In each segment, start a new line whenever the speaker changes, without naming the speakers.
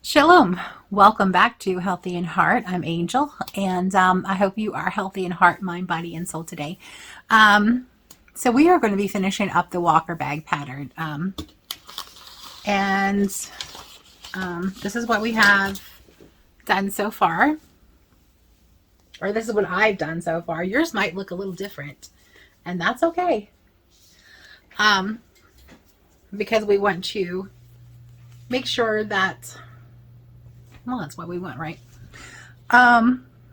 Shalom. Welcome back to Healthy in Heart. I'm Angel, and I hope you are healthy in heart, mind, body, and soul today. So we are going to be finishing up the walker bag pattern. This is what we have done so far. Or this is what I've done so far. Yours might look a little different, and that's okay. Because we want to make sure that, well, that's what we want, right?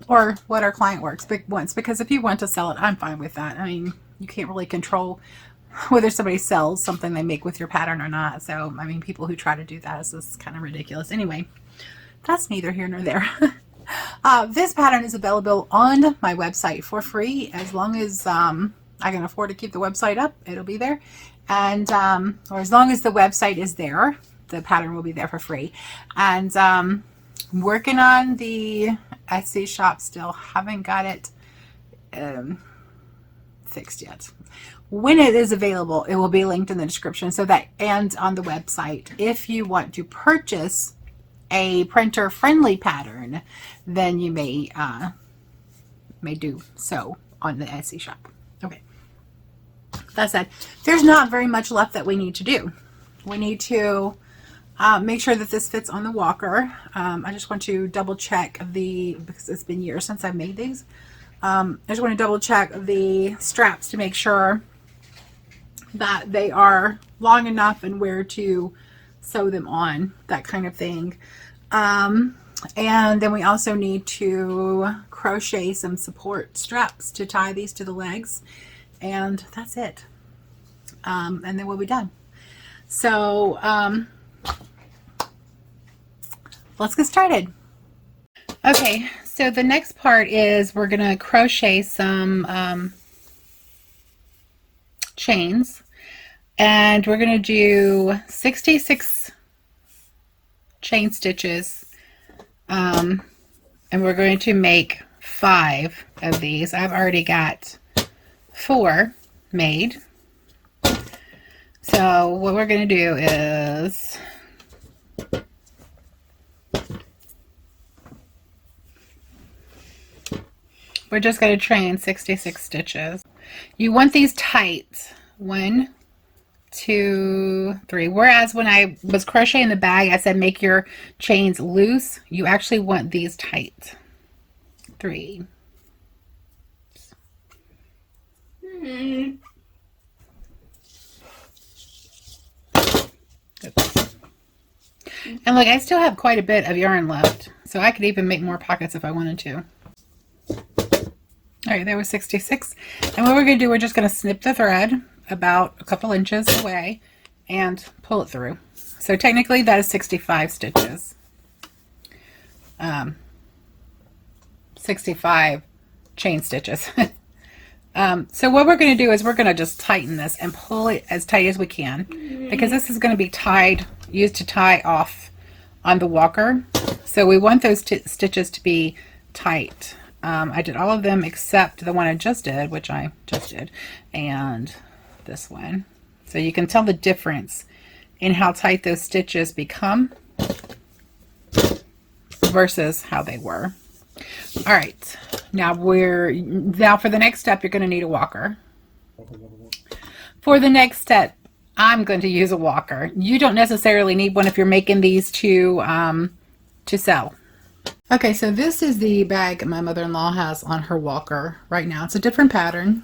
Or what our client wants, because if you want to sell it, I'm fine with that. I mean, you can't really control whether somebody sells something they make with your pattern or not. So, I mean, people who try to do that is kind of ridiculous. Anyway, that's neither here nor there. This pattern is available on my website for free as long as I can afford to keep the website up. It'll be there, and or as long as the website is there, the pattern will be there for free. And working on the Etsy shop still. Haven't got it fixed yet. When it is available, it will be linked in the description, so that, and on the website. If you want to purchase a printer friendly pattern, then you may do so on the Etsy shop. Okay, that said, there's not very much left that we need to do. We need to make sure that this fits on the walker. I just want to double check because it's been years since I've made these. I just want to double check the straps to make sure that they are long enough and where to sew them on, that kind of thing. And then we also need to crochet some support straps to tie these to the legs, and that's it. And then we'll be done. So let's get started. Okay, so the next part is we're going to crochet some chains, and we're going to do 66 chain stitches, and we're going to make 5 of these. I've already got 4 made. So what we're going to do is we're just going to chain 66 stitches. You want these tight. 1, 2, 3. Whereas when I was crocheting the bag, I said make your chains loose. You actually want these tight. 3. Good. And look, I still have quite a bit of yarn left, so I could even make more pockets if I wanted to. All right, there was 66. And what we're going to do, we're just going to snip the thread about a couple inches away and pull it through. So technically that is 65 stitches. 65 chain stitches. So what we're going to do is we're going to just tighten this and pull it as tight as we can, because this is going to be used to tie off on the walker. So we want those stitches to be tight. I did all of them except the one I just did, which I just did, and this one. So you can tell the difference in how tight those stitches become versus how they were. All right, now for the next step, you're going to need a walker. For the next step, I'm going to use a walker. You don't necessarily need one if you're making these to sell. Okay, so this is the bag my mother-in-law has on her walker right now. It's a different pattern.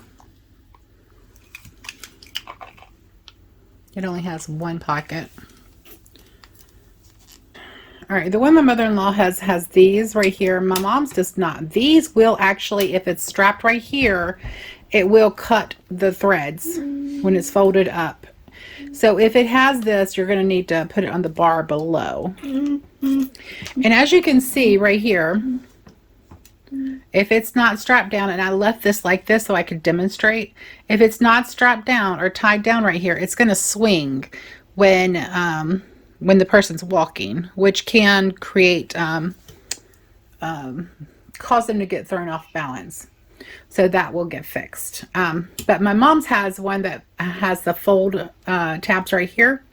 It only has 1 pocket. All right, the one my mother-in-law has these right here. My mom's does not. These will actually, if it's strapped right here, it will cut the threads when it's folded up. So if it has this, you're going to need to put it on the bar below. And as you can see right here, if it's not strapped down, and I left this like this so I could demonstrate, if it's not strapped down or tied down right here, it's going to swing when the person's walking, which can create cause them to get thrown off balance. So that will get fixed. But my mom's has one that has the fold tabs right here,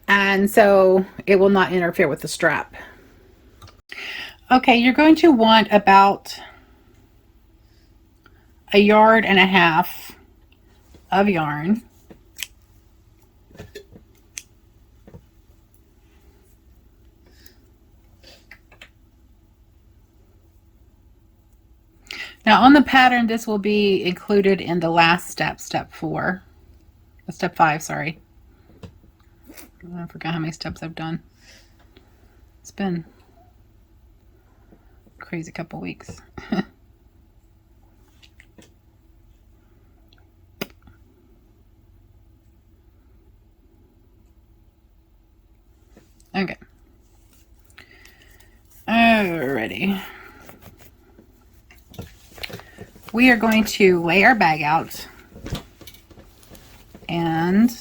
and so it will not interfere with the strap. Okay, you're going to want about 1.5 yards of yarn. Now on the pattern, this will be included in the last step, step 5, sorry. I forgot how many steps I've done. It's been a crazy couple weeks. Okay. Alrighty. We are going to lay our bag out, and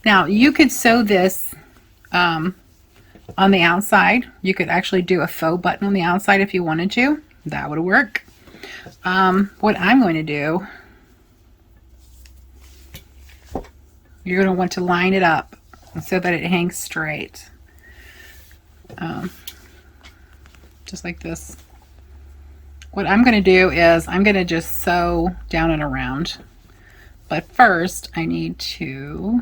now you could sew this on the outside. You could actually do a faux button on the outside if you wanted to. That would work. What I'm going to do, you're going to want to line it up so that it hangs straight, just like this. What I'm going to do is I'm going to just sew down and around, but first I need to,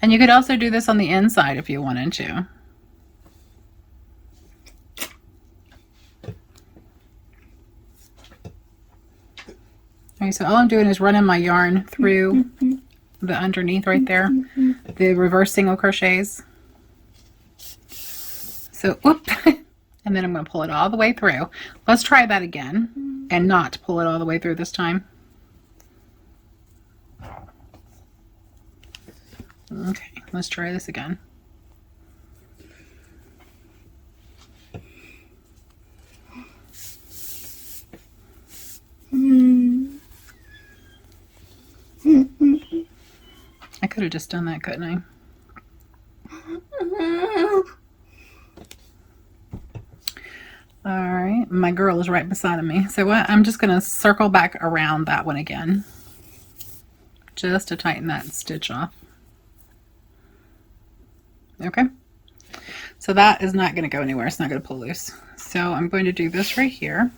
and you could also do this on the inside if you wanted to. Okay, so all I'm doing is running my yarn through the underneath right there, the reverse single crochets. So, whoop. And then I'm going to pull it all the way through. Let's try that again and not pull it all the way through this time. Okay, let's try this again. I could have just done that, couldn't I? All right, my girl is right beside me. So what? I'm just going to circle back around that one again, just to tighten that stitch off. Okay, so that is not going to go anywhere. It's not going to pull loose. So I'm going to do this right here.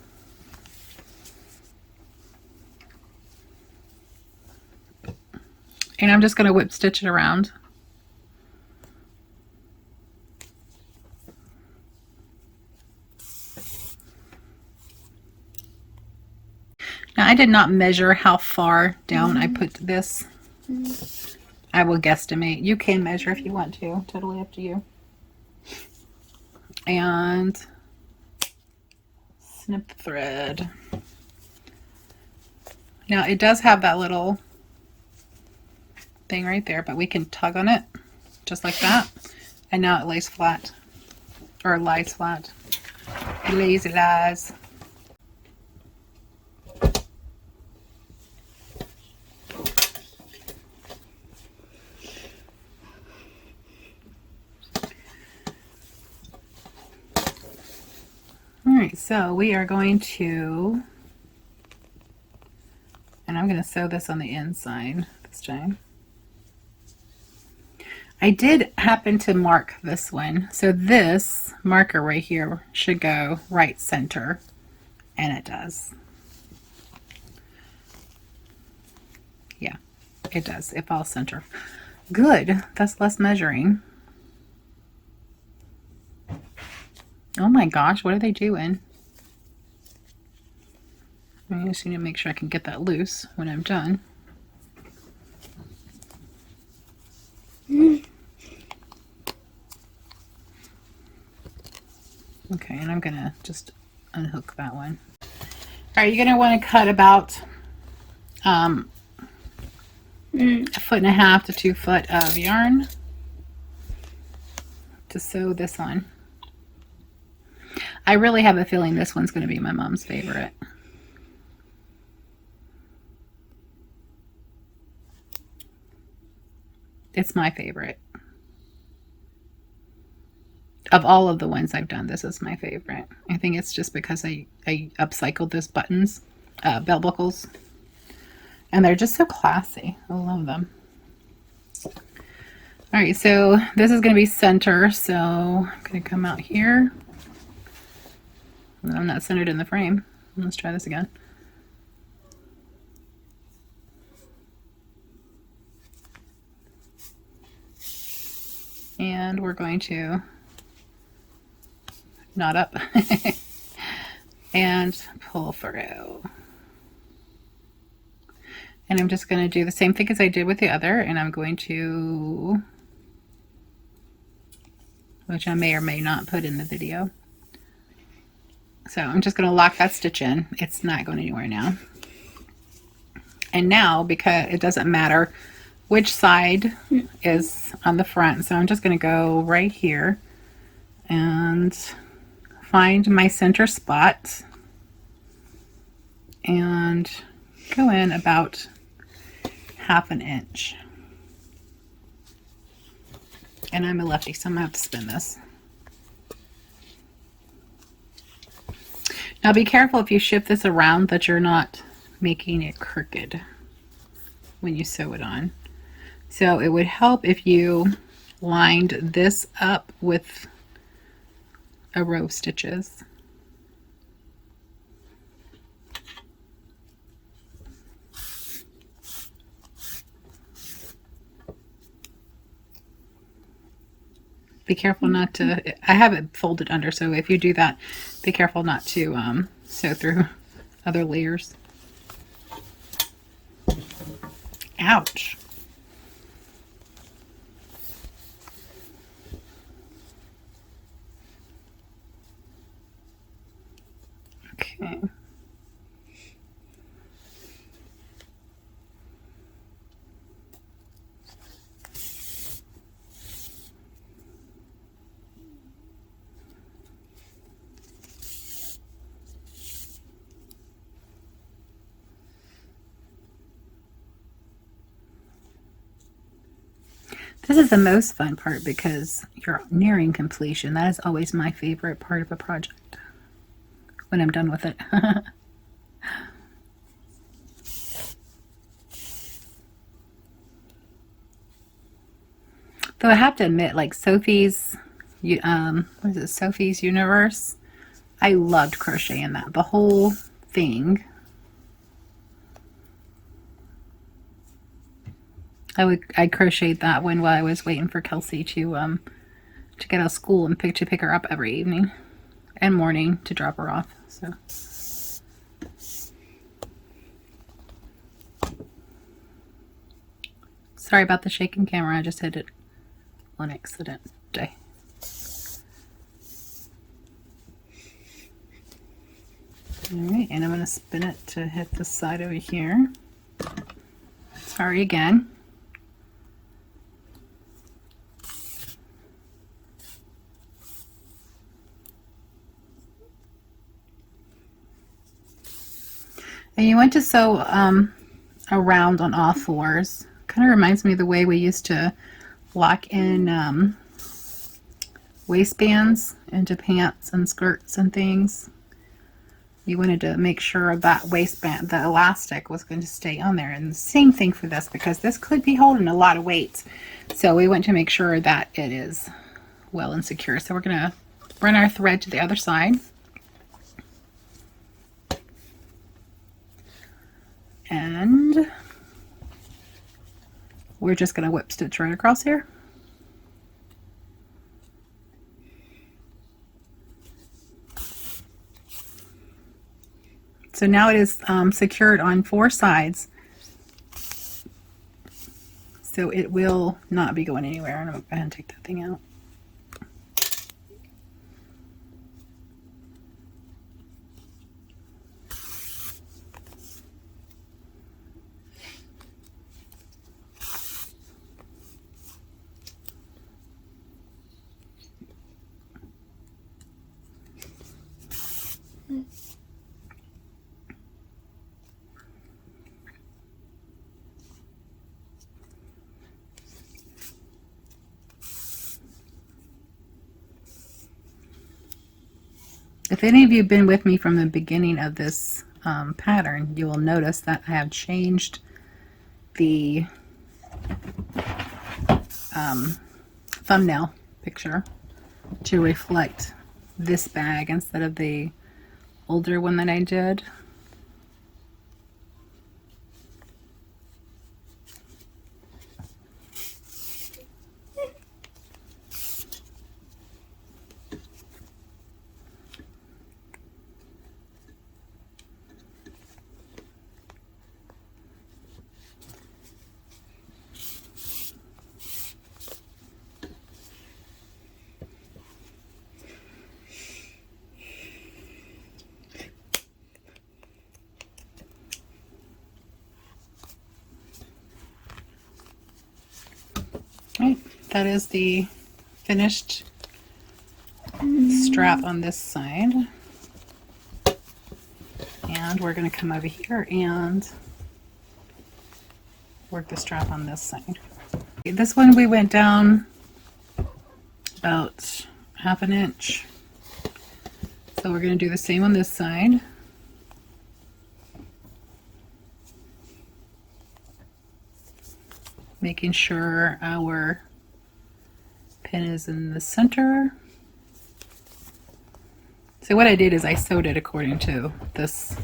And I'm just going to whip stitch it around. Now I did not measure how far down I put this. I will guesstimate. You can measure if you want to. Totally up to you. And snip the thread. Now it does have that little thing right there, but we can tug on it just like that. And now it lays flat. Or lies flat. It lays, it lies. Alright, so we are going to, and I'm going to sew this on the inside this time. I did happen to mark this one, so this marker right here should go right center, and it does. Yeah, it does. It falls center. Good, that's less measuring. Oh my gosh, what are they doing? I just need to make sure I can get that loose when I'm done. Okay, and I'm gonna just unhook that one. All right, you're gonna want to cut about 1.5 to 2 foot of yarn to sew this on. I really have a feeling this one's going to be my mom's favorite. It's my favorite. Of all of the ones I've done, this is my favorite. I think it's just because I upcycled those buttons, belt buckles, and they're just so classy. I love them. All right, so this is going to be center, so I'm going to come out here. I'm not centered in the frame. Let's try this again. And we're going to knot up and pull through. And I'm just going to do the same thing as I did with the other, and I'm going to, which I may or may not put in the video. So I'm just going to lock that stitch in. It's not going anywhere now. And now, because it doesn't matter which side is on the front, so I'm just going to go right here and find my center spot and go in about 1/2 inch. And I'm a lefty, so I'm going to have to spin this. Now be careful if you shift this around that you're not making it crooked when you sew it on. So it would help if you lined this up with a row of stitches. Be careful not to, I have it folded under, so if you do that, be careful not to sew through other layers. Ouch. Okay. This is the most fun part because you're nearing completion. That is always my favorite part of a project when I'm done with it. Though I have to admit, like Sophie's, what is it, Sophie's Universe? I loved crocheting that, the whole thing. I crocheted that one while I was waiting for Kelsey to get out of school and pick her up every evening and morning to drop her off. So sorry about the shaking camera. I just hit it on accident day. All right, and I'm going to spin it to hit this side over here. Sorry again. And you want to sew around on all fours. Kind of reminds me of the way we used to lock in waistbands into pants and skirts and things. You wanted to make sure that waistband, the elastic, was going to stay on there. And the same thing for this, because this could be holding a lot of weight. So we want to make sure that it is well and secure. So we're going to run our thread to the other side. And we're just going to whip stitch right across here. So now it is secured on 4 sides. So it will not be going anywhere. And I'm going to go ahead and take that thing out. If any of you have been with me from the beginning of this pattern, you will notice that I have changed the thumbnail picture to reflect this bag instead of the older one that I did. Right, that is the finished strap on this side. And we're going to come over here and work the strap on this side. This one we went down about ½ an inch. So we're going to do the same on this side. Making sure our pin is in the center. So what I did is I sewed it according to this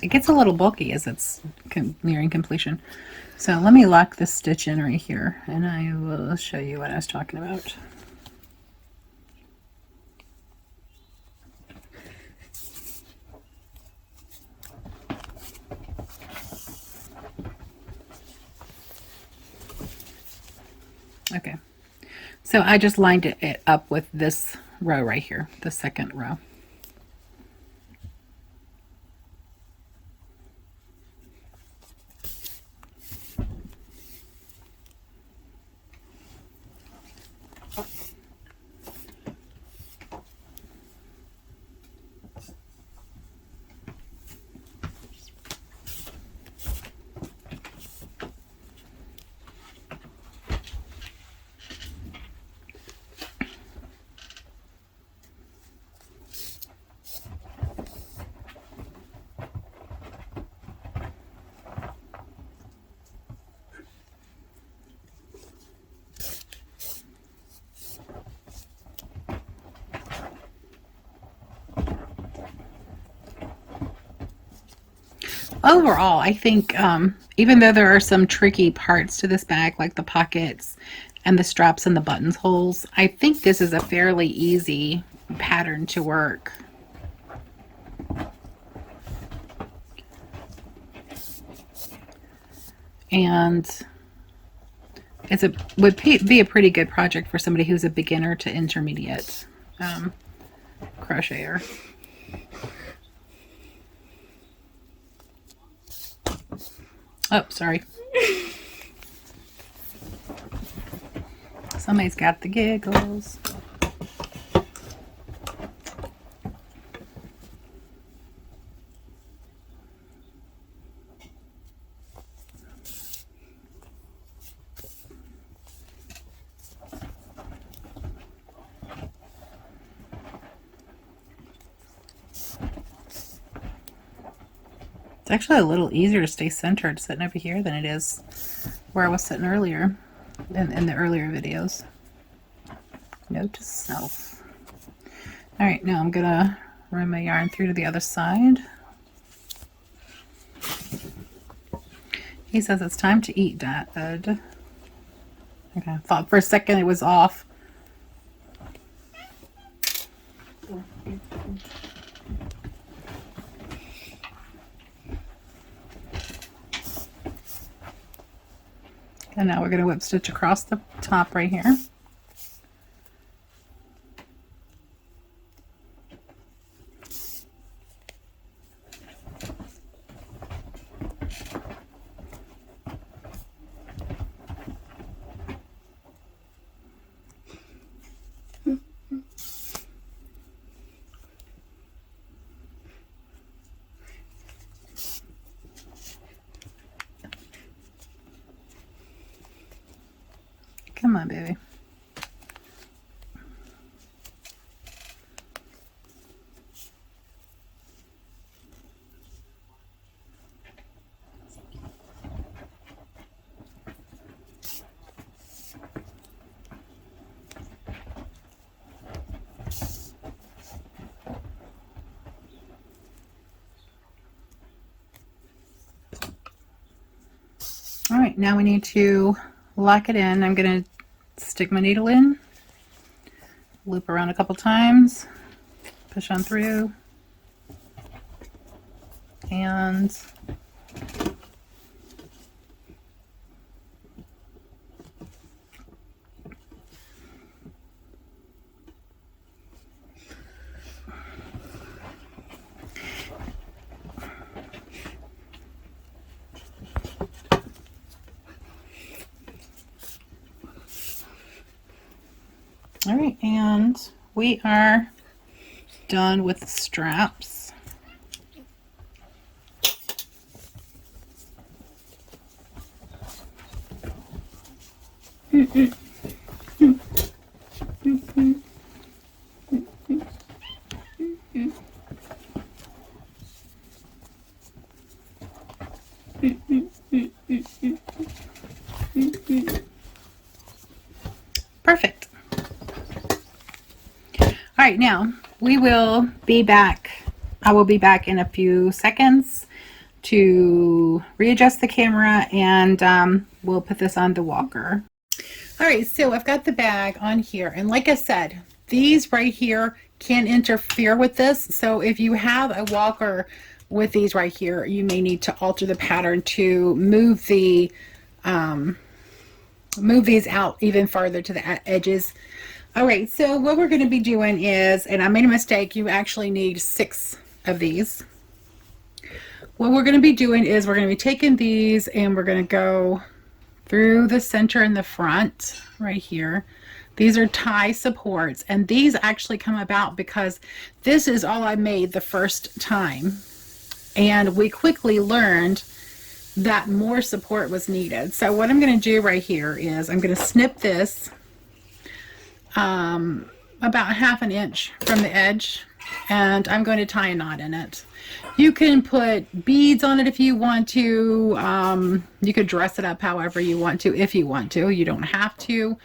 it gets a little bulky as it's nearing completion. So let me lock this stitch in right here and I will show you what I was talking about. Okay, so I just lined it up with this row right here, the second row. Overall, I think even though there are some tricky parts to this bag, like the pockets and the straps and the buttons holes, I think this is a fairly easy pattern to work. And would be a pretty good project for somebody who's a beginner to intermediate crocheter. Oh, sorry. Somebody's got the giggles. It's actually a little easier to stay centered sitting over here than it is where I was sitting earlier in the earlier videos. Note to self. All right, now I'm gonna run my yarn through to the other side. He says it's time to eat, Dad. Okay, I thought for a second it was off. And now we're going to whip stitch across the top right here. Come on, baby. All right, now we need to lock it in. I'm going to stick my needle in, loop around a couple times, push on through, and all right, and we are done with the straps. Perfect. All right, now we will be back. I will be back in a few seconds to readjust the camera, and we'll put this on the walker. All right, so I've got the bag on here, and like I said, these right here can interfere with this. So if you have a walker with these right here, you may need to alter the pattern to move the move these out even farther to the edges. All right, so what we're going to be doing is, and I made a mistake, you actually need 6 of these. What we're going to be doing is we're going to be taking these and we're going to go through the center and the front right here. These are tie supports, and these actually come about because this is all I made the first time, and we quickly learned that more support was needed. So what I'm going to do right here is I'm going to snip this about 1/2 inch from the edge, and I'm going to tie a knot in it. You can put beads on it if you want to. You could dress it up however you want to, if you want to. You don't have to.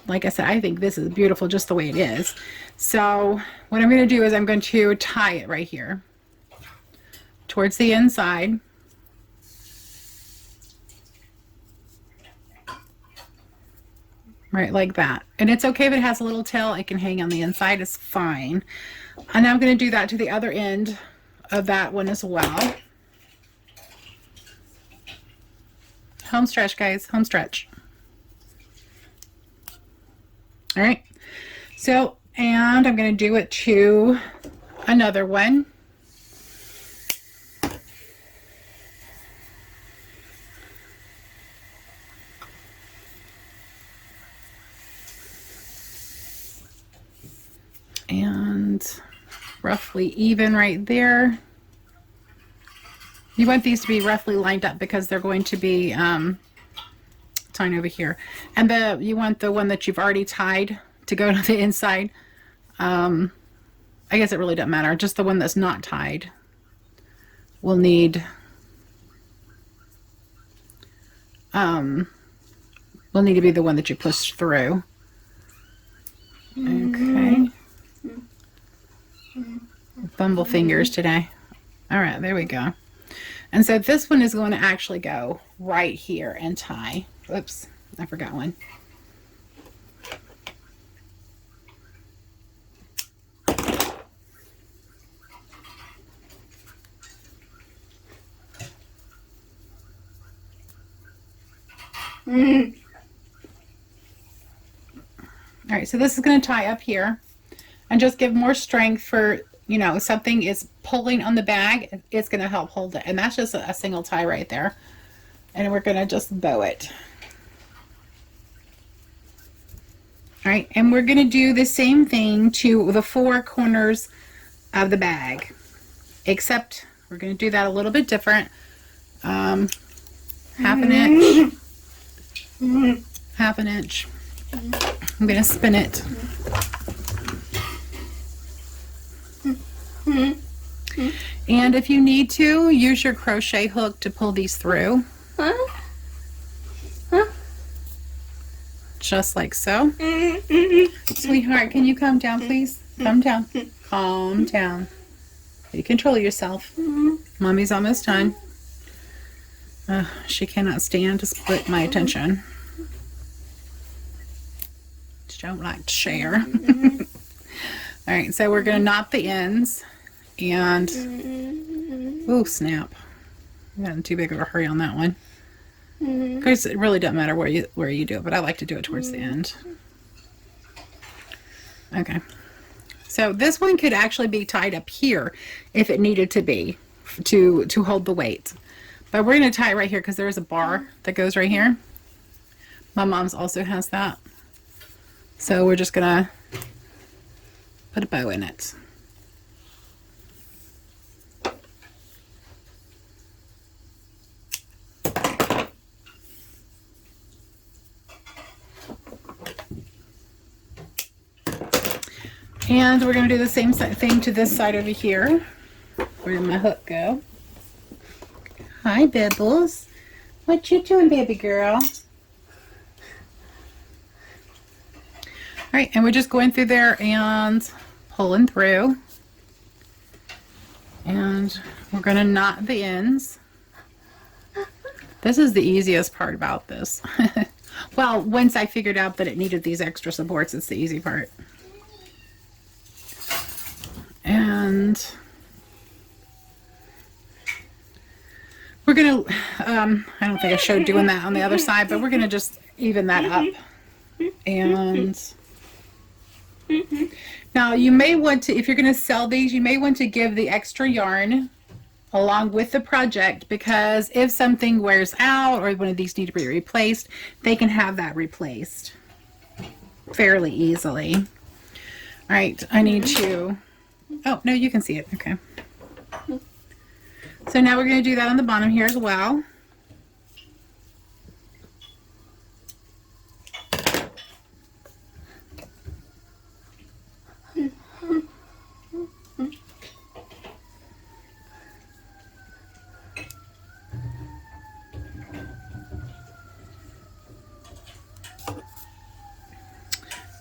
Like I said, I think this is beautiful just the way it is. So what I'm going to do is I'm going to tie it right here towards the inside. Right, like that. And it's okay if it has a little tail, it can hang on the inside, it's fine. And I'm going to do that to the other end of that one as well. Home stretch, guys, home stretch. All right, so, and I'm going to do it to another one. And roughly even right there. You want these to be roughly lined up because they're going to be tying over here. And you want the one that you've already tied to go to the inside. I guess it really doesn't matter. Just the one that's not tied will need to be the one that you push through. Okay. Bumble fingers today. All right, there we go. And so this one is going to actually go right here and tie. Oops, I forgot one. All right, so this is going to tie up here and just give more strength for, you know, something is pulling on the bag, it's going to help hold it. And that's just a single tie right there. And we're going to just bow it. All right, and we're going to do the same thing to the 4 corners of the bag, except we're going to do that a little bit different. 1/2 inch. 1/2 inch. I'm going to spin it. And if you need to, use your crochet hook to pull these through. Just like so. Sweetheart, can you calm down, please? Calm down. Calm down. You control yourself. Mommy's almost done. She cannot stand to split my attention. She don't like to share. All right, so we're going to knot the ends. And, oh snap. I got in too big of a hurry on that one. Of course, it really doesn't matter where you do it, but I like to do it towards the end. Okay. So this one could actually be tied up here if it needed to be to hold the weight. But we're going to tie it right here because there is a bar that goes right here. My mom's also has that. So we're just going to put a bow in it. And we're going to do the same thing to this side over here. Where did my hook go? Hi, Bibbles. What you doing, baby girl? All right, and we're just going through there and pulling through. And we're going to knot the ends. This is the easiest part about this. Well, once I figured out that it needed these extra supports, it's the easy part. And we're going to, I don't think I showed doing that on the other side, but we're going to just even that up. And now you may want to, if you're going to sell these, you may want to give the extra yarn along with the project, because if something wears out or one of these need to be replaced, they can have that replaced fairly easily. All right, I need to... Oh, no, you can see it. Okay. So now we're going to do that on the bottom here as well.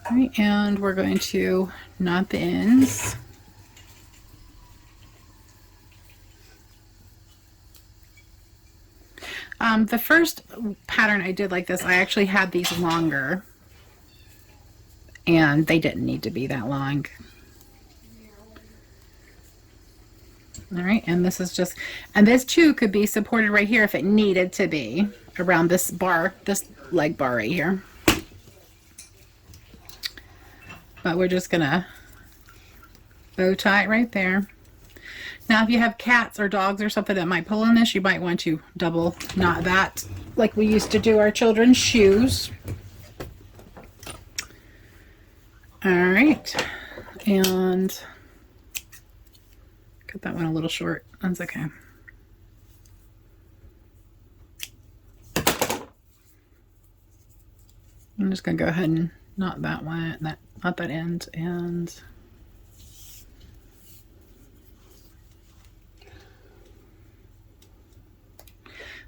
All right, and we're going to knot the ends. The first pattern I did like this, I actually had these longer, and they didn't need to be that long. All right, and this is just, and this too could be supported right here if it needed to be around this bar, this leg bar right here. But we're just gonna bow tie it right there. Now, if you have cats or dogs or something that might pull on this, you might want to double knot that like we used to do our children's shoes. All right, and cut that one a little short. That's okay. I'm just gonna go ahead and knot that one, knot that end, and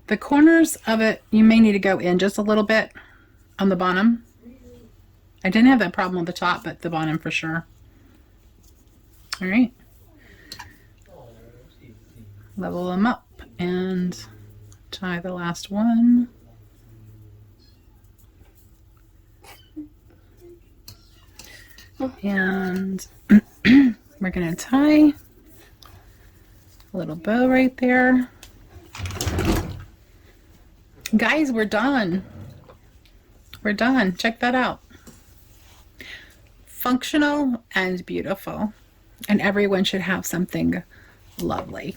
the corners of it, you may need to go in just a little bit on the bottom. I didn't have that problem on the top, but the bottom for sure. All right. Level them up and tie the last one. And we're going to tie a little bow right there. Guys, we're done. We're done. Check that out. Functional and beautiful. And everyone should have something lovely.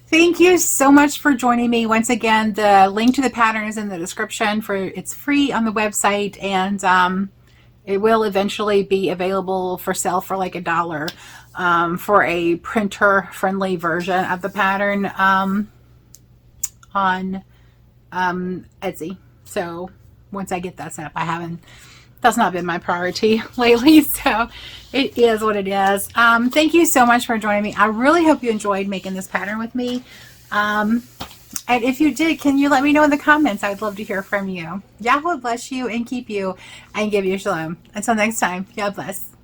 Thank you so much for joining me. Once again, the link to the pattern is in the description. It's free on the website, and it will eventually be available for sale for like $1 for a printer-friendly version of the pattern on Etsy. So once I get that set up, that's not been my priority lately, so it is what it is. Thank you so much for joining me. I really hope you enjoyed making this pattern with me. And if you did, can you let me know in the comments? I would love to hear from you. Yahweh bless you and keep you and give you shalom. Until next time, God bless.